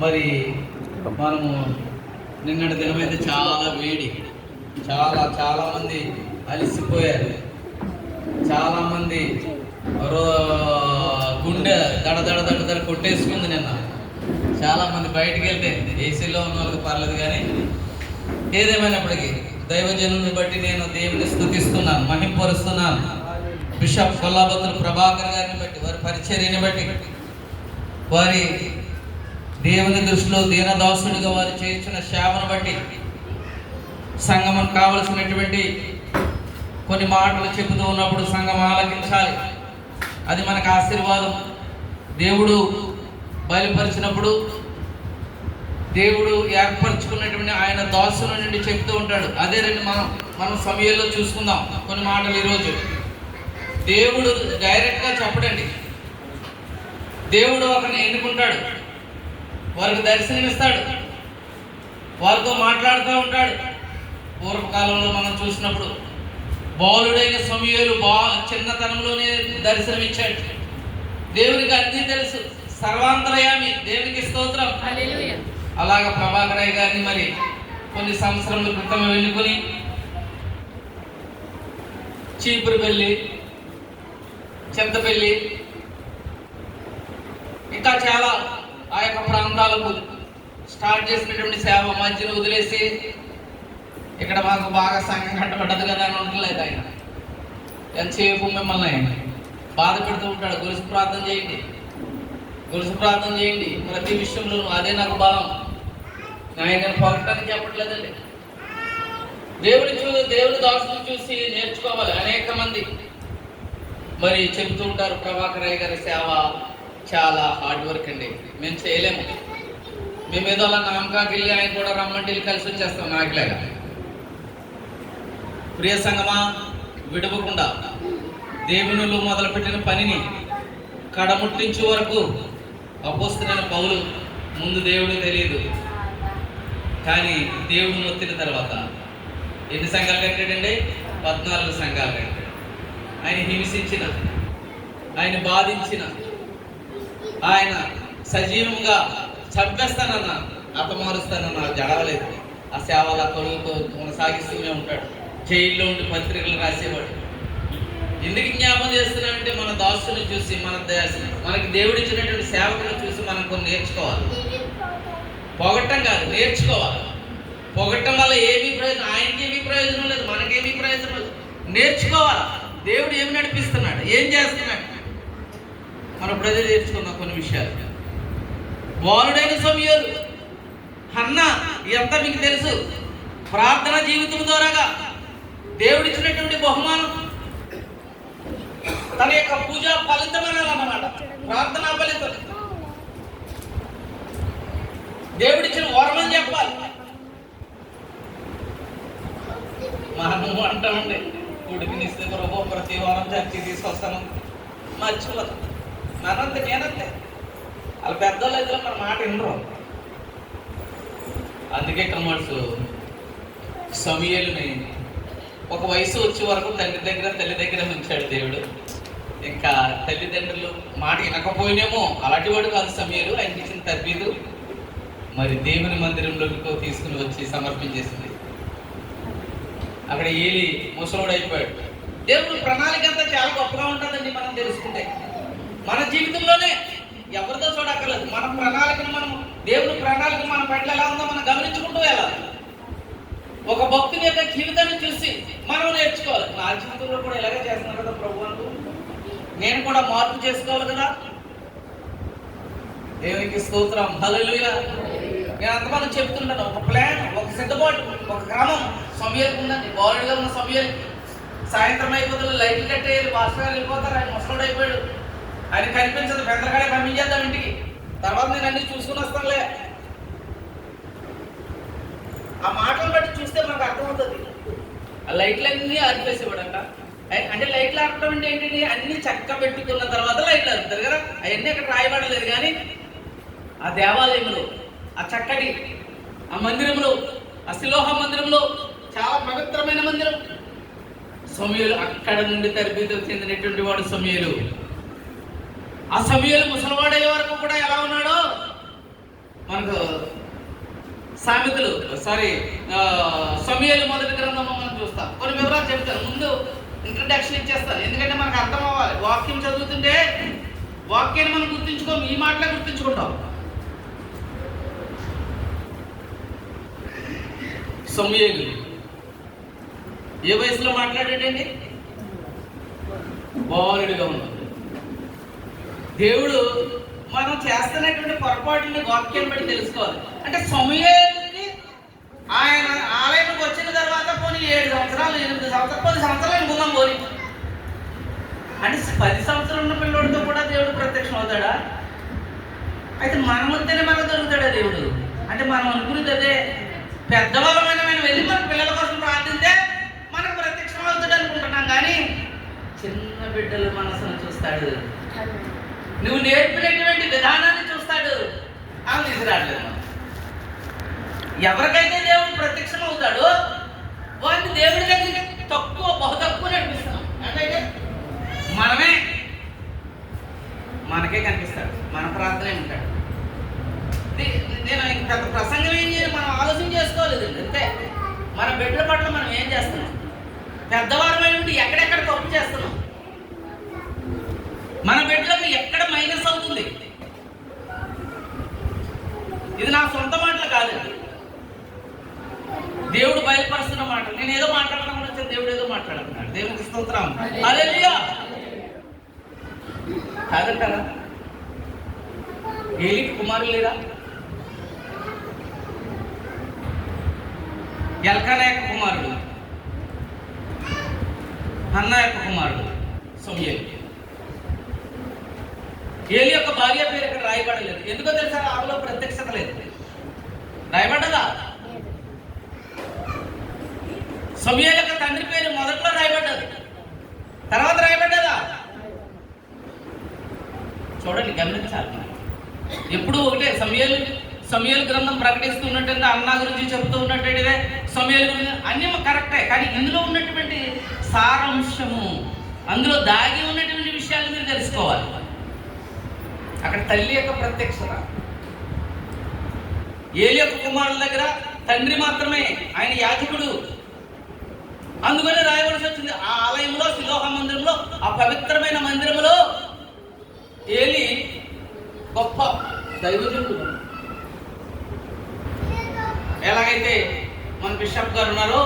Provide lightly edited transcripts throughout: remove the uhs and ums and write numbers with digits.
మరి మనము నిన్నటి దినమైతే చాలా వేడి, చాలామంది అలసిపోయారు. చాలామంది గుండె దడ కొట్టేసుకుంది. నిన్న చాలామంది బయటికి వెళ్తే ఏసీలో ఉన్న వాళ్ళకి పర్లేదు, కానీ ఏదేమైనప్పటికీ దైవజనుని బట్టి నేను దేవుని స్తుతిస్తున్నాను, మహింపరుస్తున్నాను. బిషప్ కొల్లాబత్తుల ప్రభాకర్ గారిని బట్టి, వారి పరిచర్యని బట్టి, వారి దేవుని దృష్టిలో దీనదాసుడిగా వారు చేయించిన సేవను బట్టి, సంఘం కావలసినటువంటి కొన్ని మాటలు చెబుతూ ఉన్నప్పుడు సంఘం ఆలకించాలి. అది మనకు ఆశీర్వాదం. దేవుడు బయలుపరిచినప్పుడు దేవుడు ఏర్పరచుకున్నటువంటి ఆయన దాసుల నుండి చెప్తూ ఉంటాడు. అదే రెండు మనం సమయంలో చూసుకుందాం కొన్ని మాటలు. ఈరోజు దేవుడు డైరెక్ట్గా చెప్పడండి. దేవుడు ఒకరిని ఎన్నుకుంటాడు, వారికి దర్శనమిస్తాడు, వారితో మాట్లాడుతూ ఉంటాడు. పూర్వకాలంలో మనం చూసినప్పుడు బాలుడైన సమూయేలు చిన్నతనంలోనే దర్శనమిచ్చాడు. దేవునికి అన్నీ తెలుసు, సర్వాంతరయామి, దేవునికి స్తోత్రం. అలాగా ప్రభాకరయ్య గారిని మరి కొన్ని సంవత్సరముల క్రితం ఎన్నుకొని చీపురుపల్లి, చింతపల్లి, ఇంకా చాలా ఆ యొక్క ప్రాంతాలకు స్టార్ట్ చేసినటువంటి సేవ మధ్యలో వదిలేసి ఇక్కడ మాకు బాగా సంఘం కట్టబడ్డది కదా అని ఉండలేదు. ఆయన ఎంతసేపు మిమ్మల్ని బాధ పెడుతూ ఉంటాడు. గొలుసు ప్రార్థన చేయండి ప్రతి విషయంలో. అదే నాకు బలం. ఆయన పొగటానికి చెప్పట్లేదండి. దేవుని దాసులు చూసి నేర్చుకోవాలి. అనేక మంది మరి చెబుతూ ఉంటారు, ప్రభాకరయ్య గారి సేవ చాలా హార్డ్ వర్క్ అండి, మేము చేయలేము. మేము ఏదో అలా నామకాకి వెళ్ళి ఆయన కూడా రమ్మంటే కలిసి వచ్చేస్తాం నాకులేగా. ప్రియ సంగమా, విడవకుండా దేవునిలో మొదలుపెట్టిన పనిని కడముట్టించే వరకు అపోస్తలుడైన పౌలు ముందు దేవుడు తెలియదు, కానీ దేవుడు మొత్తిన తర్వాత ఎన్ని సంఘాలు కట్టాడండి? 14 సంఘాలు కట్టాడు. ఆయన హింసించిన, ఆయన బాధించిన, ఆయన సజీవంగా చంపేస్తానన్న, హతమారుస్తానన్న జడవలేదు. ఆ సేవల కొలువుతో కొనసాగిస్తూనే ఉంటాడు. జైల్లో ఉండి పత్రికలు రాసేవాడు. ఎందుకు జ్ఞాపం చేస్తున్నామంటే మన దాసుని చూసి, మనకి దేవుడిచ్చినటువంటి సేవకులను చూసి మనం కొన్ని నేర్చుకోవాలి. పొగట్టం కాదు, నేర్చుకోవాలి. పొగట్టం వల్ల ఏమీ ప్రయోజనం, ఆయనకి ఏమీ ప్రయోజనం లేదు, మనకేమీ ప్రయోజనం లేదు. నేర్చుకోవాలి. దేవుడు ఏమి నడిపిస్తున్నాడు, ఏం చేస్తున్నాడు, మన ప్రజలు నేర్చుకుందాం కొన్ని విషయాలు. బాలుడైన సమూయేలు, హన్నా, ఇదంతా మీకు తెలుసు. ప్రార్థన జీవితం ద్వారాగా దేవుడిచ్చినటువంటి బహుమానం, తన యొక్క పూజ ఫలితం అన్నమాట. ప్రార్థనా ఫలితం దేవుడిచ్చిన వరమని చెప్పాలి. మనము అంటామండి, ఉడికినిస్తే ప్రభు ప్రతి వారం చర్చి తీసుకొస్తాను, మర్చిపోతాం. నేనంతే వాళ్ళ పెద్దోళ్ళు అయితే మన మాట వినరు. అందుకే కమర్సు సమూయేలుని ఒక వయసు వచ్చే వరకు తల్లి దగ్గర ఉంచాడు దేవుడు. ఇంకా తల్లిదండ్రులు మాట వినకపోయినేమో, అలాంటి వాడు కాదు సమూయేలు. ఆయనకి ఇచ్చిన తర్బీదు మరి దేవుని మందిరంలోకి తీసుకుని వచ్చి సమర్పించేసింది. అక్కడ ఏలి ముసలోడు అయిపోయాడు. దేవుని ప్రణాళిక అంతా చాలా గొప్పగా ఉంటుందండి. మనం తెలుసుకుంటే మన జీవితంలోనే ఎవరితో చూడక్కర్లేదు. మన ప్రణాళికను దేవుని ప్రణాళిక మన పట్ల ఎలా ఉందో మనం గమనించుకుంటూ వెళ్ళాలి. ఒక భక్తుని యొక్క జీవితాన్ని చూసి మనం నేర్చుకోవాలి. నా జీవితంలో కూడా ఇలాగే చేస్తున్నాను కదా ప్రభు అంటూ నేను కూడా మార్పు చేసుకోవాలి కదా. దేవునికి స్తోత్రం, హల్లెలూయా. నేను అంతమంది చెప్తుంటాను, ఒక ప్లాన్, ఒక సిద్ధపాటు, ఒక క్రమం సమూయేలుకు ఉందండి. బాలుడిగా ఉన్న సమూయేలు సాయంత్రం అయిపోతుంది, లైట్లు కట్టేయాలి, పాస్టర్ గారు వెళ్ళిపోతారు, ఆయన ముసలోడు అయిపోయాడు, ఆయన కనిపించదు, పెద్దగాడే పంపించేద్దాం ఇంటికి, తర్వాత నేను అన్ని చూసుకుని వస్తానులే. ఆ మాటలు బట్టి చూస్తే మనకు అర్థమవుతుంది. ఆ లైట్లన్నీ ఆర్పేసేవాడంట. అంటే లైట్లు ఆర్పడం అంటే ఏంటంటే అన్ని చక్క పెట్టుకున్న తర్వాత లైట్లు ఆరుతారు కదా. అవన్నీ అక్కడ రాయబడలేదు, కానీ ఆ దేవాలయంలో, ఆ చక్కటి ఆ మందిరంలో, ఆ శిలోహ మందిరంలో, చాలా పవిత్రమైన మందిరం. సమూయేలు అక్కడ నుండి తర్బీదు చెందినటువంటి వాడు సమూయేలు. ఆ సమూయేలు ముసలివాడయ్యే వరకు కూడా ఎలా ఉన్నాడో మనకు సమూయేలు మొదటి గ్రంథంలో మనం చూస్తాం. కొన్ని వివరాలు చెప్తాను, ముందు ఇంట్రడక్షన్ ఇచ్చేస్తాను, ఎందుకంటే మనకు అర్థం అవ్వాలి. వాక్యం చదువుతుంటే వాక్యాన్ని మనం గుర్తించుకోం, ఈ మాటలే గుర్తించుకుంటాం. సమూయేలు ఏ వయసులో మాట్లాడాడండి? బాలుడిగా ఉన్నాడు. దేవుడు మనం చేస్తున్నటువంటి పొరపాటుని వాక్యాన్ని బట్టి తెలుసుకోవాలి. అంటే సమూయేలుకి ఆయన ఆలయంకి వచ్చిన తర్వాత పోనీ 7 సంవత్సరాలు 8 సంవత్సరాలు 10 సంవత్సరాలు ముందాం పోని అంటే 10 సంవత్సరాలు ఉన్న పిల్లోడితో కూడా దేవుడు ప్రత్యక్షం అవుతాడా? అయితే మన మధ్యనే మనకు దొరుకుతాడా దేవుడు? అంటే మనం అనుకునేది అదే, పెద్దవాళ్ళమైన వెళ్ళి మన పిల్లల కోసం ప్రార్థిస్తే మనకు ప్రత్యక్షం అవుతాడు అనుకుంటున్నాం, కానీ చిన్న బిడ్డల మనసును చూస్తాడు, నువ్వు నేర్పినటువంటి విధానాన్ని చూస్తాడు. అవి తీసుకురావట్లేదు. ఎవరికైతే దేవుడు ప్రత్యక్షం అవుతాడో వాడిని దేవుడి దగ్గరికి బహు తక్కువ నడిపిస్తాం. అంటే మనకే కనిపిస్తాడు, మన ప్రార్థనే ఉంటాడు. నేను ఇంత ప్రసంగం ఏం చేయాలి, మనం ఆలోచన చేసుకోలేదు. అంతే, మన బిడ్డల పట్ల మనం ఏం చేస్తున్నాం, పెద్దవారమై ఉండి ఎక్కడెక్కడ తప్పు చేస్తున్నాం, మన బిడ్డలకు ఎక్కడ మైనస్ అవుతుంది. ఇది నా సొంత మాటలు కాదండి, దేవుడు బయలుపరుస్తున్న మాట. నేను ఏదో మాట్లాడడం వచ్చి దేవుడు ఏదో మాట్లాడుతున్నాడు. దేవునికి స్తోత్రం. హల్లెలూయా. కాదంటారా? ఏలికి కుమారులు లేరా? ఎల్కానా యొక్క కుమారుడు, హన్నా యొక్క కుమారుడు సమూయేలు. ఏలి యొక్క భార్య పేరు ఇక్కడ రాయబడలేదు. ఎందుకో తెలుసా? ఆమెలో ప్రత్యక్షత లేదు. రాయబడ్డదా? సమూయేలు యొక్క తండ్రి పేరు మొదట్లో రాయబడ్డది, తర్వాత రాయబడ్డదా? చూడండి, గమనించాలి. ఎప్పుడు ఒకటే. సమూయేలు గ్రంథం ప్రకటిస్తున్నట్టు అన్నా గురించి చెబుతూ ఉన్నట్టు సమూయేలు గురించి అన్నీ కరెక్టే, కానీ ఇందులో ఉన్నటువంటి సారాంశము, అందులో దాగి ఉన్నటువంటి విషయాలు మీరు తెలుసుకోవాలి. అక్కడ తల్లి యొక్క ప్రత్యక్షత, ఏలి యొక్క కుమారుల దగ్గర తండ్రి మాత్రమే, ఆయన యాజకుడు. అందుకని రాయవలసి వచ్చింది. ఆ ఆలయంలో, శిలోహ మందిరంలో, ఆ పవిత్రమైన మందిరంలో ఏలి గొప్ప దైవజనుడు. ఎలాగైతే మన బిషప్ గారు ఉన్నారో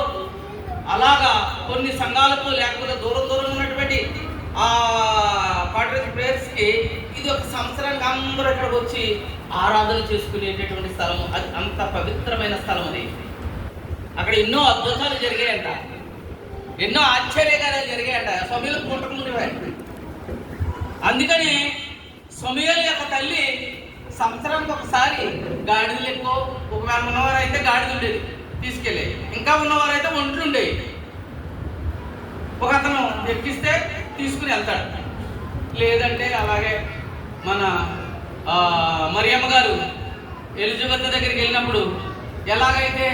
అలాగా కొన్ని సంఘాలకు, లేకపోతే దూరం ఉన్నటువంటి ఆ క్వార్టర్స్ ప్రేయర్స్కి ఇది ఒక సంవత్సరానికి అందరూ ఇక్కడికి వచ్చి ఆరాధన చేసుకునేటటువంటి స్థలం. అది అంత పవిత్రమైన స్థలం. అది అక్కడ ఎన్నో అద్భుతాలు జరిగాయంట, ఎన్నో ఆశ్చర్యకార్యాలు జరిగాయంట సమూయేలు పుట్టకముందు. అందుకని సమూయేలు యొక్క తల్లి సంవత్సరానికి ఒకసారి గాడిదలు ఎక్కువ, ఒకవేళ ఉన్నవారు అయితే గాడిద ఉండేది తీసుకెళ్ళి, ఇంకా ఉన్నవారు అయితే ఒంట్లు ఉండేవి. ఒక అతను ఎక్కిస్తే తీసుకుని వెళ్తాడు, లేదంటే అలాగే మన మరియమ్మ గారు ఎలిజబెత్ దగ్గరికి వెళ్ళినప్పుడు ఎలాగైతే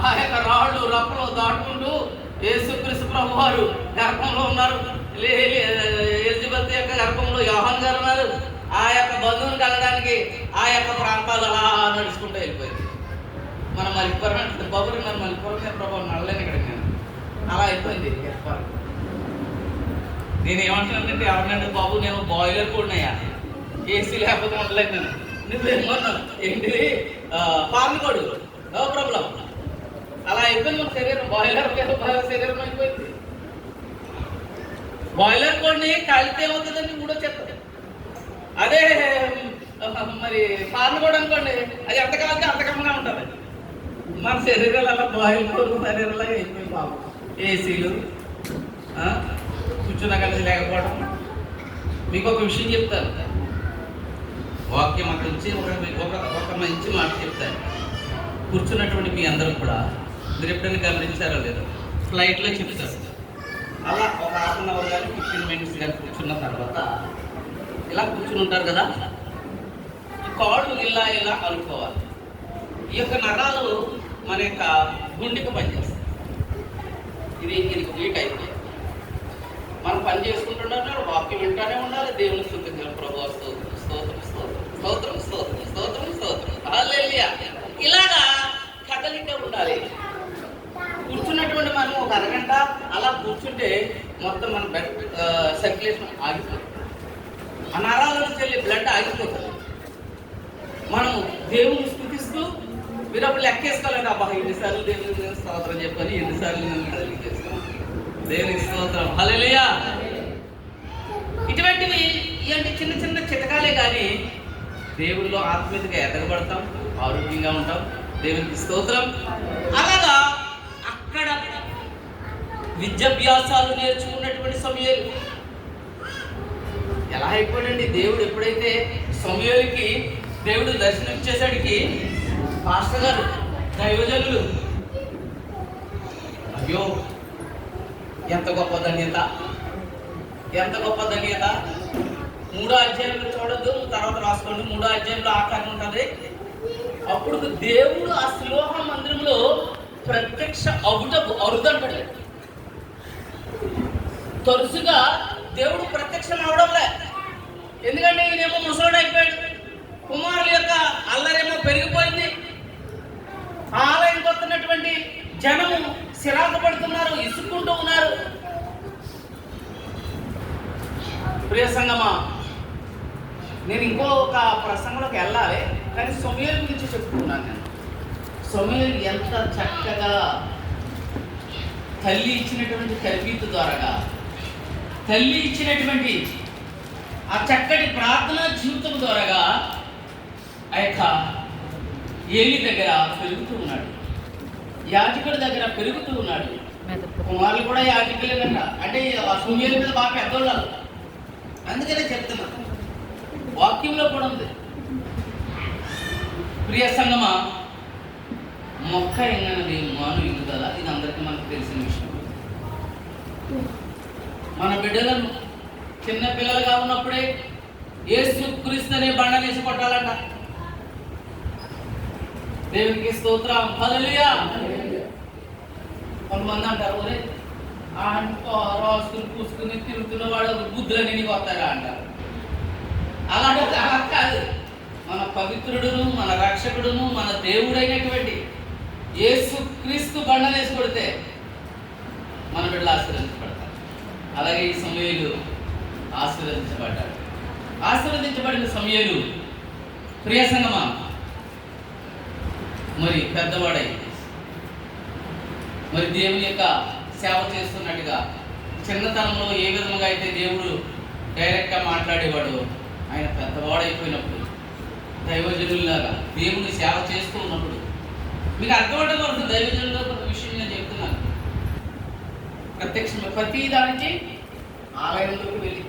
ఆ యొక్క రాళ్ళు రప్పలు దాటుకుంటూ యేసుక్రీస్తు ప్రభు వారు గర్భంలో ఉన్నారు, ఎలిజబెత్ యొక్క గర్భంలో యోహాను గారు ఉన్నారు, ఆ యొక్క బంధువుని కలగడానికి ఆ యొక్క ప్రాంతాలు అలా నడుచుకుంటూ వెళ్ళిపోయింది. మన మలిపురం అంటే బాబు మన మలిపురం ప్రభావం నడలేని ఇక్కడ నేను అలా అయిపోయింది. నేను ఏమంటున్నానంటే, ఎవరినంటే బాబు నేను బాయిలర్ కూడానయ్యా, ఏసీ లేకపోతే ఉండలేదు నేను. నువ్వేమన్నా ఏంటిది పార్నుకోడు, నో ప్రాబ్లం. అలా అయిపోయింది మన శరీరం, బాయిలర్ శరీరం అయిపోయింది. బాయిలర్ కోడ్ని కాలితే ఏమవుతుందని కూడా చెప్తాను. అదే మరి పార్నుకోడు అనుకోండి, అది ఎంత కాలితే అంత కమ్మగా ఉంటుంది. మన శరీరాలు అలా బాయిలర్ కోడ్ శరీరాలుగా అయిపోయింది బాబు. ఏసీలు, కూర్చున్నా కలిసి లేకపోవడం. మీకు ఒక విషయం చెప్తాను, వాక్యం అక్కడ నుంచి ఒక మంచి మాట చెప్తాను. కూర్చున్నటువంటి మీ అందరూ కూడా మీరు ఎప్పుడైనా గమనించారో లేదో, ఫ్లైట్లో చెప్తారు. అలా ఒక ½ గంట కానీ 15 మినిట్స్ కానీ కూర్చున్న తర్వాత ఇలా కూర్చుని ఉంటారు కదా, ఈ కాళ్ళు ఇలా అనుకోవాలి. ఈ యొక్క నరాలు మన యొక్క గుండెకి పనిచేస్తాయి. ఇది వీక్ అయిపోయింది. మనం పని చేసుకుంటున్నారు, వాక్యం వింటానే ఉండాలి, దేవుని స్తుతించాలి. ప్రభు స్తోత్రం స్తోత్రం స్తోత్రం స్తోత్రం స్తోత్రం స్తోత్రం స్తోత్రం. హల్లెలూయా. ఉంటే మొత్తం మన సర్క్యులేషన్ ఆగిపోతుంది. ఆ నరాలను చెల్లి బ్లడ్ ఆగిపోతుంది. మనం దేవుని స్థుతిస్తూ మీరు అప్పుడు లెక్కేసుకోవాలంటే అబ్బా ఎన్నిసార్లు దేవుని స్తోత్రం చెప్పని ఎన్నిసార్లు చేసుకోవాలి. దేవునికి స్తోత్రం, హల్లెలూయా. ఇటువంటివి ఇలాంటి చిన్న చిన్న చితకాలే కానీ దేవుల్లో ఆత్మీయతగా ఎదగబడతాం, ఆరోగ్యంగా ఉంటాం. దేవునికి స్తోత్రం. అలాగా అక్కడ విద్యాభ్యాసాలు నేర్చుకున్నటువంటి సమయాలు ఎలా అయిపోయాడండి. దేవుడు ఎప్పుడైతే సమయాలకి దేవుడు దర్శనం ఇచ్చేసరికి పాస్టర్ గారు దైవజనులు అయ్యో ఎంత గొప్ప ధన్యత, ఎంత గొప్ప ధన్యత. 3వ అధ్యాయంలో చూడద్దు, తర్వాత రాసుకోండి. 3వ అధ్యాయంలో ఆకారం ఉంటుంది. అప్పుడు దేవుడు ఆ శిలోహ మందిరంలో ప్రత్యక్ష అవుటకు అరుదంటాడు. తరచుగా దేవుడు ప్రత్యక్షం అవడంలే. ఎందుకంటే ఈయనేమో ముసలోడు అయిపోయాడు, కుమారుల యొక్క అల్లరేమో పెరిగిపోయింది. ఆలయంకి వస్తున్నటువంటి జనము సిరాకు పడుతున్నారు, ఇసుక్కుంటూ ఉన్నారు. ప్రియ సంగమా, నేను ఇంకొక ప్రసంగంలోకి వెళ్ళాలి, కానీ సమూయేలు గురించి చెప్పుకున్నాను. నేను సమూయేలు ఎంత చక్కగా తల్లి ఇచ్చినటువంటి తరబీతు ద్వారాగా, తల్లి ఇచ్చినటువంటి ఆ చక్కటి ప్రార్థనా జీవితం ద్వారాగా ఆ యొక్క ఏలి దగ్గర పెరుగుతూ ఉన్నాడు, యాజకుడి దగ్గర పెరుగుతూ ఉన్నాడు. కుమారులు కూడా యాజకులే కనుక, అంటే ఆ సమూయేలు మీద బాగా పెద్దోళ్ళు. అందుకనే చెప్తున్నాను, వాక్యంలో కూడా ఉంది. ప్రియ సంగమా, మొక్క ఎంగనది మాను ఎదుగుదల, ఇది అందరికీ మనకు తెలిసిన విషయం. మన బిడ్డలను చిన్న పిల్లలుగా ఉన్నప్పుడే యేసుక్రీస్తు అనే బండనేసి కొట్టాలంట. దేవునికి స్తోత్రం, హల్లెలూయా. కొంతమంది అంటారు, ఒరే రాసుకుని పూసుకుని తిరుగుతున్న వాడు బుద్ధులని నీకు వస్తాడా అంటారు. అలాంటి అలా కాదు. మన పవిత్రుడును, మన రక్షకుడును, మన దేవుడైనటువంటి యేసుక్రీస్తు బండనేసి కొడితే మన బిడ్డలు ఆశీర్వదించబడతారు. అలాగే ఈ సమూయేలు ఆశీర్వదించబడ్డాడు. ఆశీర్వదించబడిన సమూయేలు ప్రియ సంగమా మరి పెద్దవాడై మరి దేవుని యొక్క సేవ చేస్తున్నట్టుగా, చిన్నతనంలో ఏ విధంగా అయితే దేవుడు డైరెక్ట్గా మాట్లాడేవాడు, ఆయన పెద్దవాడైపోయినప్పుడు దైవజనులాగా దేవుని సేవ చేస్తూ ఉన్నప్పుడు మీకు అర్థమవడం వరకు దైవజనుల ఒక విషయం నేను చెప్తున్నాను. ప్రత్యక్షంగా ప్రతి దానికి ఆలయంలోకి వెళ్ళి,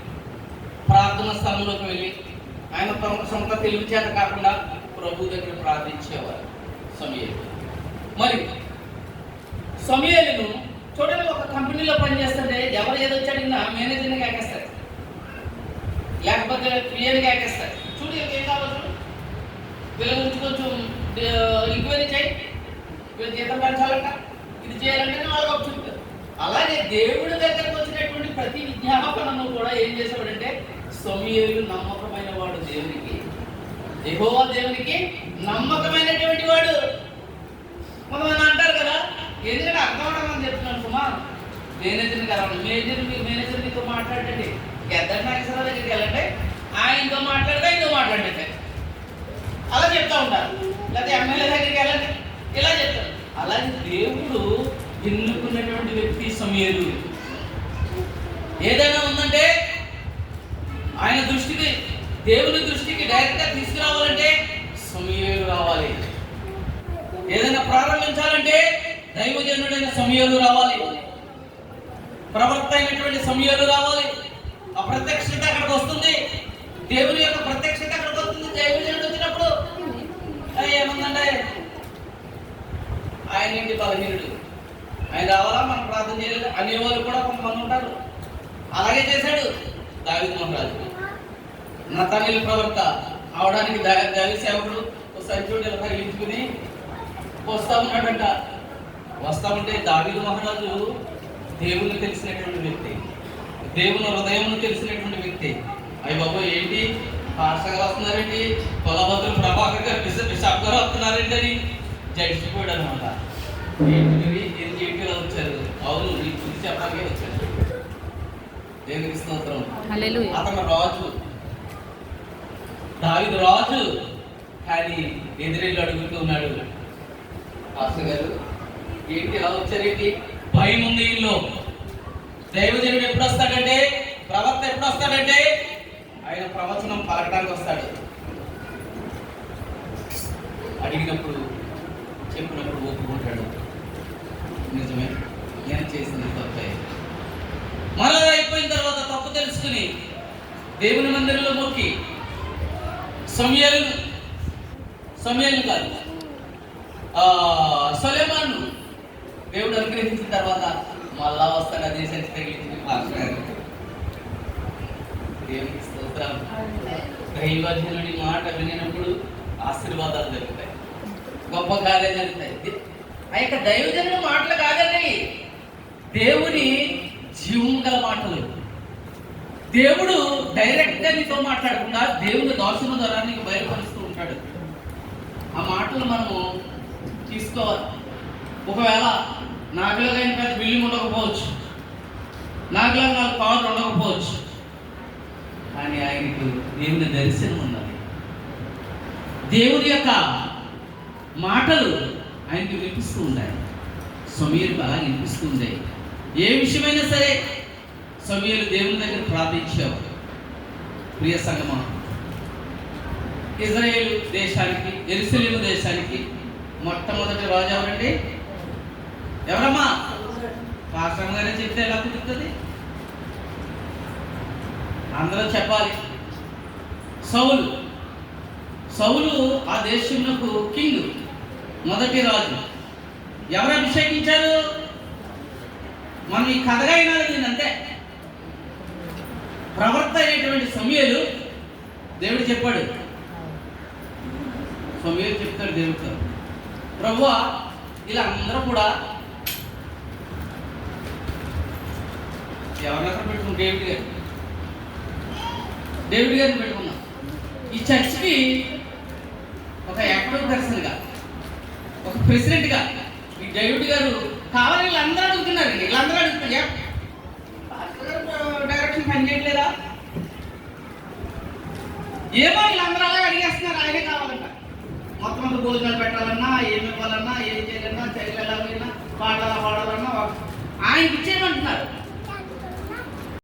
ప్రార్థన స్థలంలోకి వెళ్ళి, ఆయన సొంత తెలివి చేత కాకుండా ప్రభు దగ్గర ప్రార్థించేవారు సమూయేలు. మరి సమూయేలును చూడండి, ఒక కంపెనీలో పనిచేస్తుంటే ఎవరు ఏదొచ్చి అడిగినా మేనేజర్ని కాకేస్తారు, లేకపోతే పిఎని కాకేస్తారు. చూడు ఏం కావచ్చు, వీళ్ళ గురించి కొంచెం ఎంక్వైరీ చేయి, వీళ్ళు జీతం పెంచాలంట, ఇది చేయాలంటే వాళ్ళకి ఒక చెప్తారు. అలాగే దేవుడి దగ్గరకు వచ్చినటువంటి ప్రతి విజ్ఞాపనను కూడా ఏం చేసేవాడంటే సమూయేలు నమ్మకమైన వాడు దేవునికి, యెహోవా దేవునికి నమ్మకమైనటువంటి వాడు. కొంతమంది అంటారు కదా, ఎందుకంటే అర్థం అవడం చెప్తున్నాను సుమా, మేనేజర్ని కలవండి, మేనేజర్ మీతో మాట్లాడండి, గద్దర్ నాగేశ్వరరావు దగ్గరికి వెళ్ళండి, ఆయనతో మాట్లాడితే ఆయనతో మాట్లాడండి, అలా చెప్తా ఉంటారు. లేకపోతే ఎమ్మెల్యే దగ్గరికి వెళ్ళండి, ఇలా చెప్తారు. అలాగే దేవుడు ఎన్నుకున్నటువంటి వ్యక్తి సమూయేలు. ఏదైనా ఉందంటే ఆయన దృష్టికి, దేవుని దృష్టికి డైరెక్ట్గా తీసుకురావాలంటే సమూయేలు రావాలి. ఏదైనా ప్రారంభించాలంటే దైవజనుడైన సమూయేలు రావాలి, ప్రవక్త అయినటువంటి సమూయేలు రావాలి. ఆ ప్రత్యక్షత అక్కడికి వస్తుంది, దేవుని యొక్క ప్రత్యక్షత అక్కడికి వస్తుంది. దైవజనుడు వచ్చినప్పుడు ఏముందంటే ఆయన ఏంటి బలహీనుడు, ఆయన రావాలా, మనం ప్రార్థన చేయలేదు అనేవాళ్ళు కూడా కొంతమంది ఉంటారు. అలాగే చేశాడు దావీదు మహారాజు. నతానీలు ప్రవక్త అవడానికి దావీదు సేవకుడు సంచుడు ఇలా తగిలించుకుని వస్తా ఉన్నాడంట. వస్తా ఉంటే దావీదు మహారాజు దేవుని తెలిసినటువంటి వ్యక్తి, దేవుని హృదయం తెలిసినటువంటి వ్యక్తి. అయ్య బాబు ఏంటి పార్సగా వస్తున్నారండి, కొలబద్దులు ప్రభాకర్ గారు బిషప్ గారు వస్తున్నారండి అని జడిచిపోయాడు అనమాట. ఏంటి వచ్చారు, అవును నీ గురించి చెప్పడానికే వచ్చారు. దేవునికి స్తోత్రం. హల్లెలూయా. అతను రాజు, దావీదు రాజు, కానీ ఎదురెళ్ళి అడుగుతూ ఉన్నాడు. పాస్టర్ గారు ఏంటి అలా వచ్చారేంటి? భయం ఉంది ఇల్లు. దైవజనుడు ఎప్పుడు వస్తాడంటే, ప్రవక్త ఎప్పుడు వస్తాడంటే ఆయన ప్రవచనం పలకడానికి వస్తాడు. అడిగినప్పుడు చెప్పినప్పుడు ఒప్పుకుంటాడు. నిజమే, నేను చేసింది తప్పే. మరలా అయిపోయిన తర్వాత తప్పు తెలుసుకుని దేవుని మందిరంలో మొక్కి సమూయేలు కాదు సొలొమోను దేవుడు అనుగ్రహించిన తర్వాత మళ్ళా వస్తాడు అదే సంచి తగిలించి పాస్టర్. దేవునికి స్తోత్రం. దైవజనుడి మాట వినినప్పుడు ఆశీర్వాదాలు జరుగుతాయి, గొప్ప కార్యాలు జరుగుతాయి. ఆ యొక్క దైవజనుడి మాటలు కాదండి, దేవుని జీవం గల మాటలు. దేవుడు డైరెక్ట్ గా నీతో మాట్లాడకుండా దేవుని దర్శనం ద్వారా నీకు బయలుపరుస్తూ ఉంటాడు. ఆ మాటలు మనము తీసుకోవాలి. ఒకవేళ నాకులాగా ఆయన పెద్ద బిల్డింగ్ ఉండకపోవచ్చు, నాకులాగా 4 కార్లు ఉండకపోవచ్చు, కానీ ఆయనకు దేవుని దర్శనం ఉన్నది. దేవుని యొక్క మాటలు ఆయనకు వినిపిస్తూ ఉన్నాయి. సమూయేలుకు అలా వినిపిస్తూ ఉన్నాయి. ఏ విషయమైనా సరే సమూయేలు దేవుని దగ్గర ప్రార్థించావు. ప్రియ సంగమా, ఇజ్రాయేలు దేశానికి, యెరూషలేము దేశానికి మొట్టమొదటి రాజు ఎవరండి? ఎవరమ్మా? పాస్టర్ గారే చెప్తే ఎలా కుదురుతుంది? అందరూ చెప్పాలి. సౌలు ఆ దేశంలో కింగ్, మొదటి రాజు. ఎవరు అభిషేకించారు? మనం ఈ కథగా అయినా అంతే. ప్రవక్త అయినటువంటి సమూయేలు దేవుడు చెప్పాడు. సమూయేలు చెప్తాడు దేవుడితో, ప్రభువా ఇలా అందరూ కూడా ఎవరినక్కడ పెట్టుకున్నాం? డేవిడ్ గారిని పెట్టుకున్నాం. ఈ చర్చికి ఒక యాక్టివ్ పర్సన్గా, ఒక ప్రెసిడెంట్గా ఈ డేవిడ్ గారు కావాలి. వీళ్ళందరూ అడుగుతున్నారు, వీళ్ళందరూ అడుగుతున్నారు, డైరెక్షన్ పని చేయట్లేదా? ఏమో వీళ్ళందరూ అలాగే అడిగేస్తున్నారు, ఆయనే కావాలంట. మొత్తం అంతా భోజనాలు పెట్టాలన్నా, ఏమి ఇవ్వాలన్నా, ఏం చేయాలన్నా, చర్యలు ఎలా పాడాలన్నా ఆయనకి ఇచ్చేయమంటున్నారు.